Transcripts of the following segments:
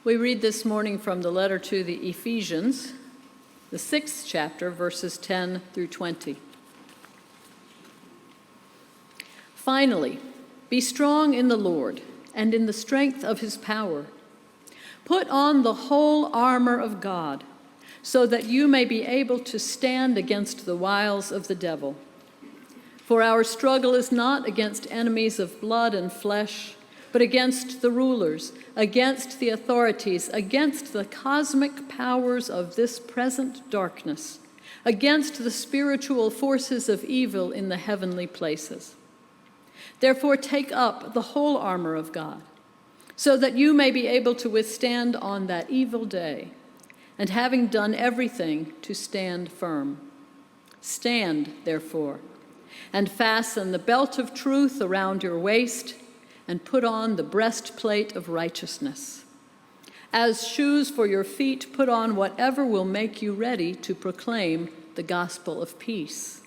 We read this morning from the letter to the Ephesians, the 6th chapter, verses 10 through 20. Finally, be strong in the Lord and in the strength of his power. Put on the whole armor of God, so that you may be able to stand against the wiles of the devil. For our struggle is not against enemies of blood and flesh, but against the rulers, against the authorities, against the cosmic powers of this present darkness, against the spiritual forces of evil in the heavenly places. Therefore, take up the whole armor of God, so that you may be able to withstand on that evil day, and having done everything, to stand firm. Stand, therefore, and fasten the belt of truth around your waist, and put on the breastplate of righteousness. As shoes for your feet, put on whatever will make you ready to proclaim the gospel of peace.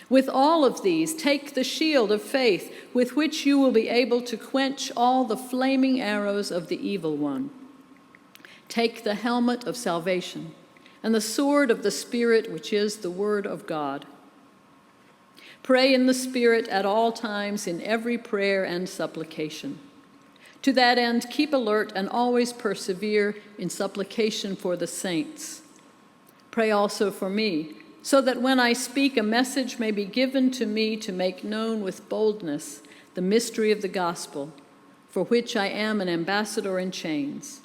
With all of these, take the shield of faith, with which you will be able to quench all the flaming arrows of the evil one. Take the helmet of salvation and the sword of the Spirit, which is the word of God. Pray in the Spirit at all times in every prayer and supplication. To that end, keep alert and always persevere in supplication for the saints. Pray also for me, so that when I speak, a message may be given to me to make known with boldness the mystery of the gospel, for which I am an ambassador in chains.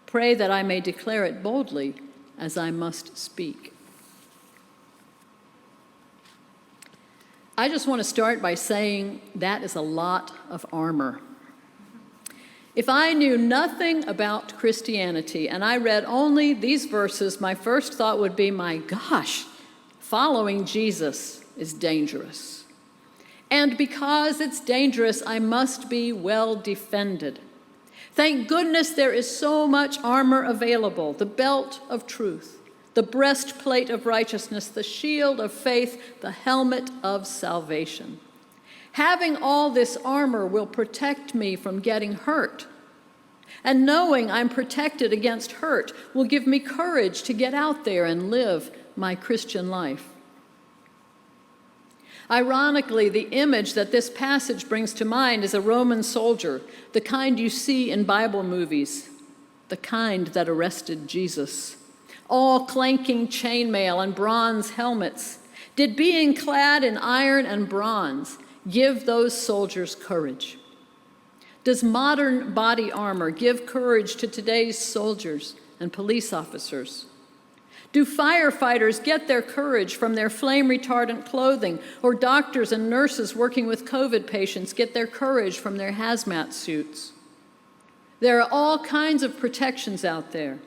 Pray that I may declare it boldly, as I must speak. I just want to start by saying that is a lot of armor. If I knew nothing about Christianity and I read only these verses, my first thought would be, my gosh, following Jesus is dangerous. And because it's dangerous, I must be well defended. Thank goodness there is so much armor available: the belt of truth, the breastplate of righteousness, the shield of faith, the helmet of salvation. Having all this armor will protect me from getting hurt. And knowing I'm protected against hurt will give me courage to get out there and live my Christian life. Ironically, the image that this passage brings to mind is a Roman soldier, the kind you see in Bible movies, the kind that arrested Jesus. All clanking chainmail and bronze helmets. Did being clad in iron and bronze give those soldiers courage? Does modern body armor give courage to today's soldiers and police officers? Do firefighters get their courage from their flame-retardant clothing, or doctors and nurses working with COVID patients get their courage from their hazmat suits? There are all kinds of protections out there,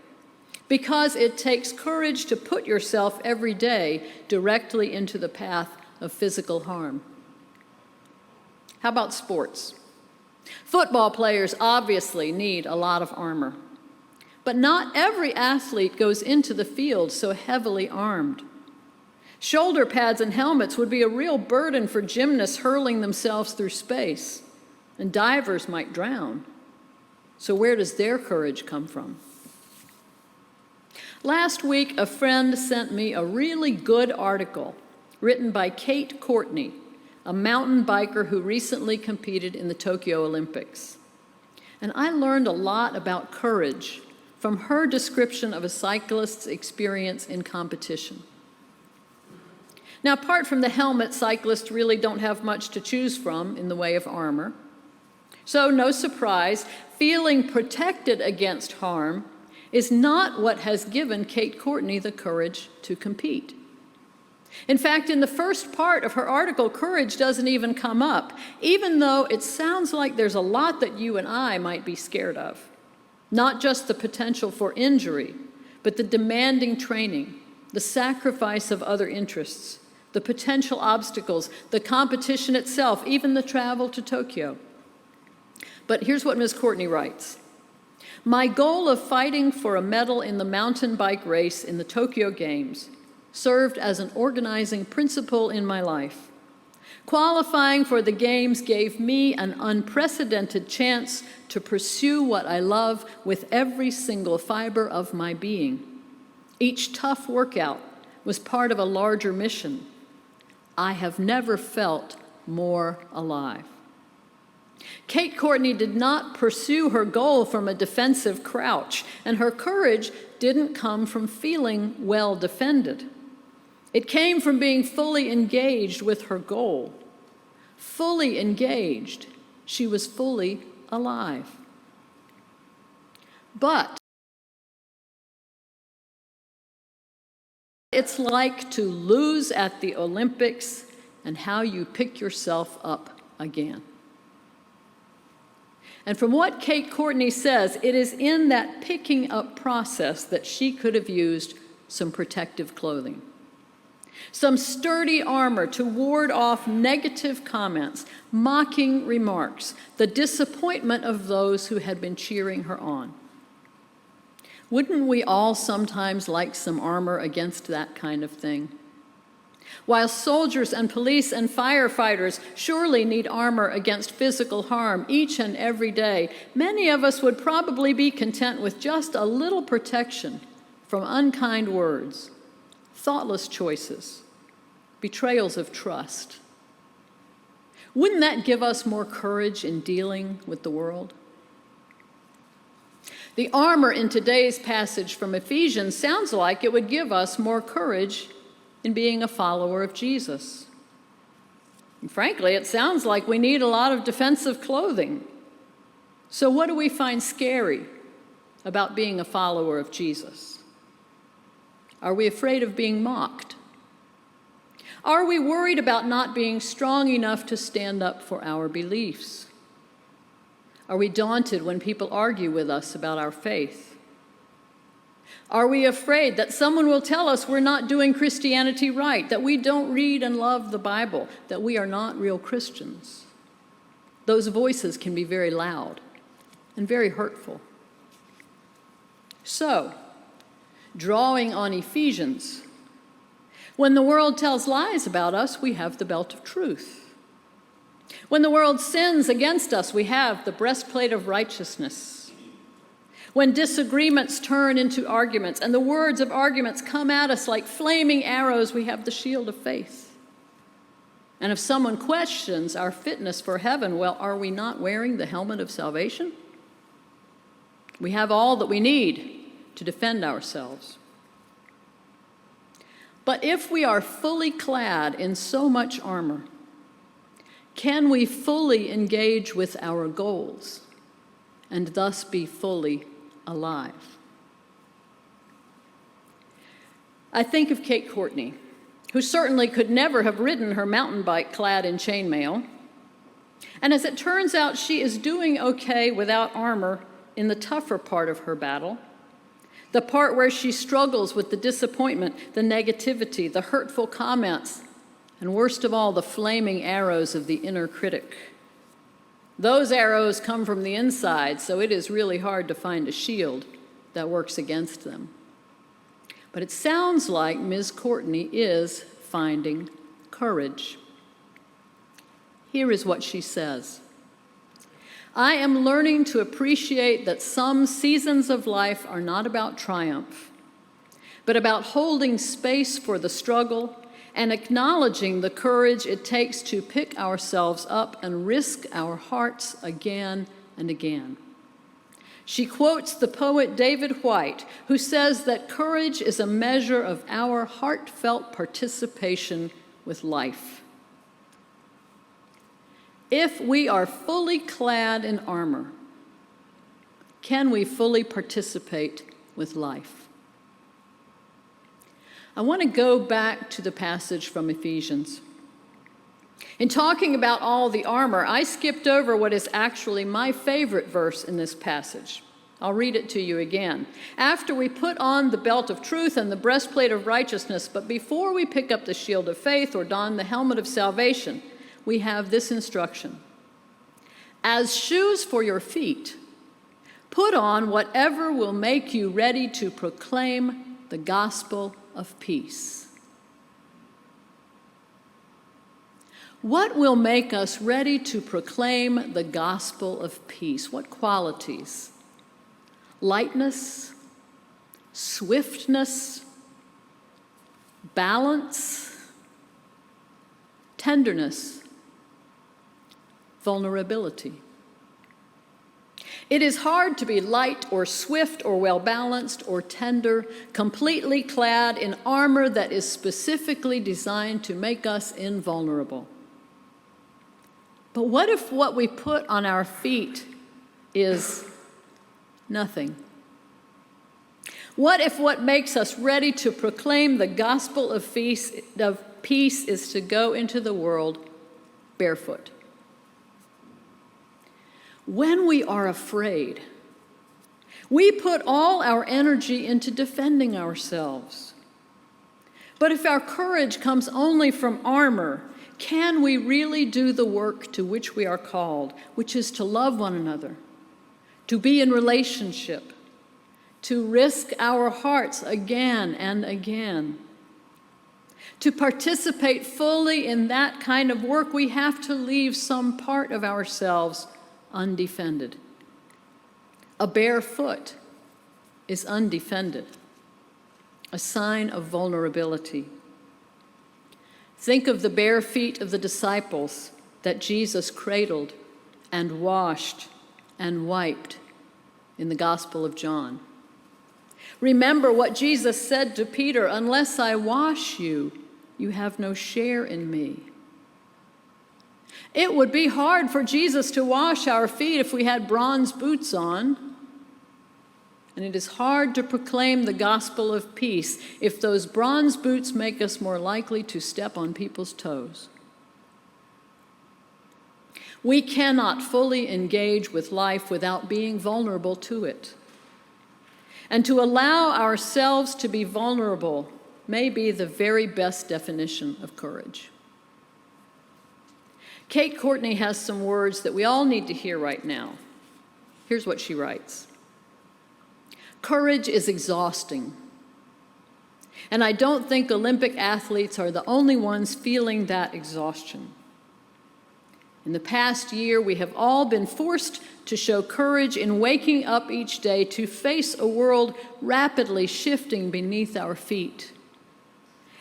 because it takes courage to put yourself every day directly into the path of physical harm. How about sports? Football players obviously need a lot of armor, but not every athlete goes into the field so heavily armed. Shoulder pads and helmets would be a real burden for gymnasts hurling themselves through space, and divers might drown. So where does their courage come from? Last week, a friend sent me a really good article written by Kate Courtney, a mountain biker who recently competed in the Tokyo Olympics. And I learned a lot about courage from her description of a cyclist's experience in competition. Now, apart from the helmet, cyclists really don't have much to choose from in the way of armor. So, no surprise, feeling protected against harm is not what has given Kate Courtney the courage to compete. In fact, in the first part of her article, courage doesn't even come up, even though it sounds like there's a lot that you and I might be scared of. Not just the potential for injury, but the demanding training, the sacrifice of other interests, the potential obstacles, the competition itself, even the travel to Tokyo. But here's what Ms. Courtney writes. My goal of fighting for a medal in the mountain bike race in the Tokyo Games served as an organizing principle in my life. Qualifying for the games gave me an unprecedented chance to pursue what I love with every single fiber of my being. Each tough workout was part of a larger mission. I have never felt more alive. Kate Courtney did not pursue her goal from a defensive crouch, and her courage didn't come from feeling well defended. It came from being fully engaged with her goal. Fully engaged, she was fully alive. But it's like to lose at the Olympics and how you pick yourself up again. And from what Kate Courtney says, it is in that picking up process that she could have used some protective clothing, some sturdy armor to ward off negative comments, mocking remarks, the disappointment of those who had been cheering her on. Wouldn't we all sometimes like some armor against that kind of thing? While soldiers and police and firefighters surely need armor against physical harm each and every day, many of us would probably be content with just a little protection from unkind words, thoughtless choices, betrayals of trust. Wouldn't that give us more courage in dealing with the world? The armor in today's passage from Ephesians sounds like it would give us more courage in being a follower of Jesus. And frankly, it sounds like we need a lot of defensive clothing. So what do we find scary about being a follower of Jesus? Are we afraid of being mocked? Are we worried about not being strong enough to stand up for our beliefs? Are we daunted when people argue with us about our faith? Are we afraid that someone will tell us we're not doing Christianity right, that we don't read and love the Bible, that we are not real Christians? Those voices can be very loud and very hurtful. So, drawing on Ephesians, when the world tells lies about us, we have the belt of truth. When the world sins against us, we have the breastplate of righteousness. When disagreements turn into arguments and the words of arguments come at us like flaming arrows, we have the shield of faith. And if someone questions our fitness for heaven, well, are we not wearing the helmet of salvation? We have all that we need to defend ourselves. But if we are fully clad in so much armor, can we fully engage with our goals and thus be fully alive? I think of Kate Courtney, who certainly could never have ridden her mountain bike clad in chainmail. And as it turns out, she is doing okay without armor in the tougher part of her battle, the part where she struggles with the disappointment, the negativity, the hurtful comments, and worst of all, the flaming arrows of the inner critic. Those arrows come from the inside, so it is really hard to find a shield that works against them. But it sounds like Ms. Courtney is finding courage. Here is what she says. I am learning to appreciate that some seasons of life are not about triumph, but about holding space for the struggle and acknowledging the courage it takes to pick ourselves up and risk our hearts again and again. She quotes the poet David White, who says that courage is a measure of our heartfelt participation with life. If we are fully clad in armor, can we fully participate with life? I want to go back to the passage from Ephesians. In talking about all the armor, I skipped over what is actually my favorite verse in this passage. I'll read it to you again. After we put on the belt of truth and the breastplate of righteousness, but before we pick up the shield of faith or don the helmet of salvation, we have this instruction. As shoes for your feet, put on whatever will make you ready to proclaim the gospel of peace. What will make us ready to proclaim the gospel of peace? What qualities? Lightness, swiftness, balance, tenderness, vulnerability. It is hard to be light or swift or well-balanced or tender, completely clad in armor that is specifically designed to make us invulnerable. But what if what we put on our feet is nothing? What if what makes us ready to proclaim the gospel of peace is to go into the world barefoot? When we are afraid, we put all our energy into defending ourselves. But if our courage comes only from armor, can we really do the work to which we are called, which is to love one another, to be in relationship, to risk our hearts again and again? To participate fully in that kind of work, we have to leave some part of ourselves undefended. A bare foot is undefended, a sign of vulnerability. Think of the bare feet of the disciples that Jesus cradled and washed and wiped in the Gospel of John. Remember what Jesus said to Peter, "Unless I wash you, you have no share in me." It would be hard for Jesus to wash our feet if we had bronze boots on. And it is hard to proclaim the gospel of peace if those bronze boots make us more likely to step on people's toes. We cannot fully engage with life without being vulnerable to it. And to allow ourselves to be vulnerable may be the very best definition of courage. Kate Courtney has some words that we all need to hear right now. Here's what she writes. Courage is exhausting. And I don't think Olympic athletes are the only ones feeling that exhaustion. In the past year, we have all been forced to show courage in waking up each day to face a world rapidly shifting beneath our feet.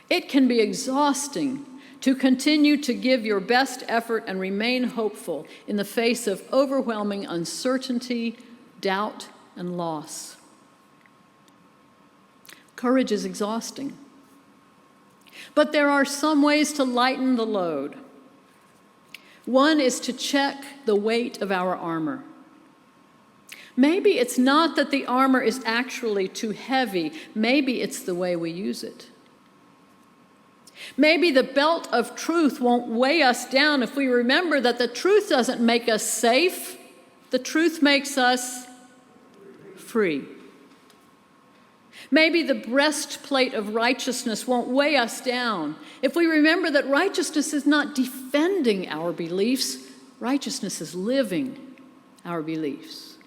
It can be exhausting to continue to give your best effort and remain hopeful in the face of overwhelming uncertainty, doubt, and loss. Courage is exhausting. But there are some ways to lighten the load. One is to check the weight of our armor. Maybe it's not that the armor is actually too heavy. Maybe it's the way we use it. Maybe the belt of truth won't weigh us down if we remember that the truth doesn't make us safe. The truth makes us free. Maybe the breastplate of righteousness won't weigh us down if we remember that righteousness is not defending our beliefs. Righteousness is living our beliefs.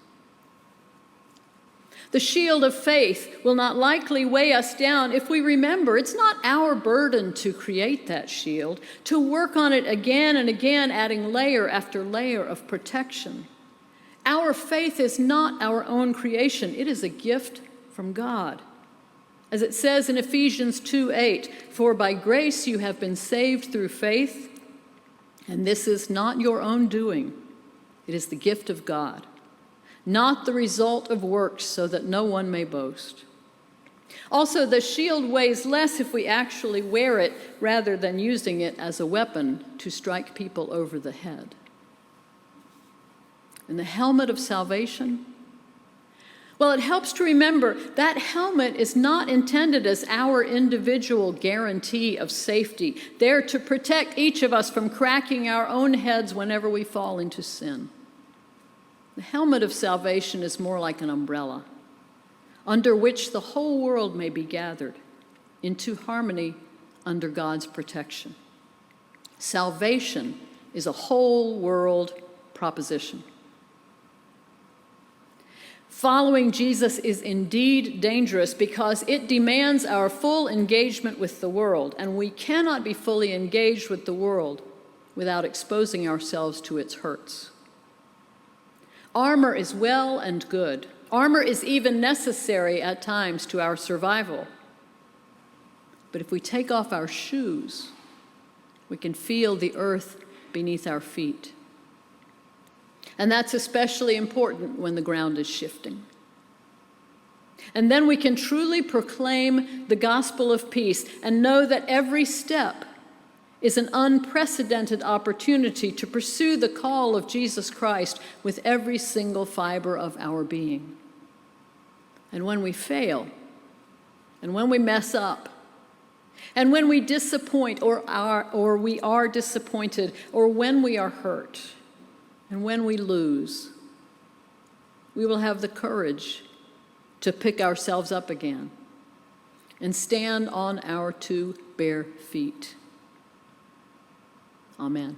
The shield of faith will not likely weigh us down if we remember it's not our burden to create that shield, to work on it again and again, adding layer after layer of protection. Our faith is not our own creation. It is a gift from God. As it says in Ephesians 2:8, "For by grace you have been saved through faith, and this is not your own doing. It is the gift of God, not the result of works, so that no one may boast." Also, the shield weighs less if we actually wear it rather than using it as a weapon to strike people over the head. And the helmet of salvation? Well, it helps to remember that helmet is not intended as our individual guarantee of safety, there to protect each of us from cracking our own heads whenever we fall into sin. The helmet of salvation is more like an umbrella, under which the whole world may be gathered into harmony under God's protection. Salvation is a whole world proposition. Following Jesus is indeed dangerous because it demands our full engagement with the world, and we cannot be fully engaged with the world without exposing ourselves to its hurts. Armor is well and good. Armor is even necessary at times to our survival. But if we take off our shoes, we can feel the earth beneath our feet. And that's especially important when the ground is shifting. And then we can truly proclaim the gospel of peace and know that every step is an unprecedented opportunity to pursue the call of Jesus Christ with every single fiber of our being. And when we fail, and when we mess up, and when we disappoint or we are disappointed, or when we are hurt, and when we lose, we will have the courage to pick ourselves up again and stand on our two bare feet. Amen.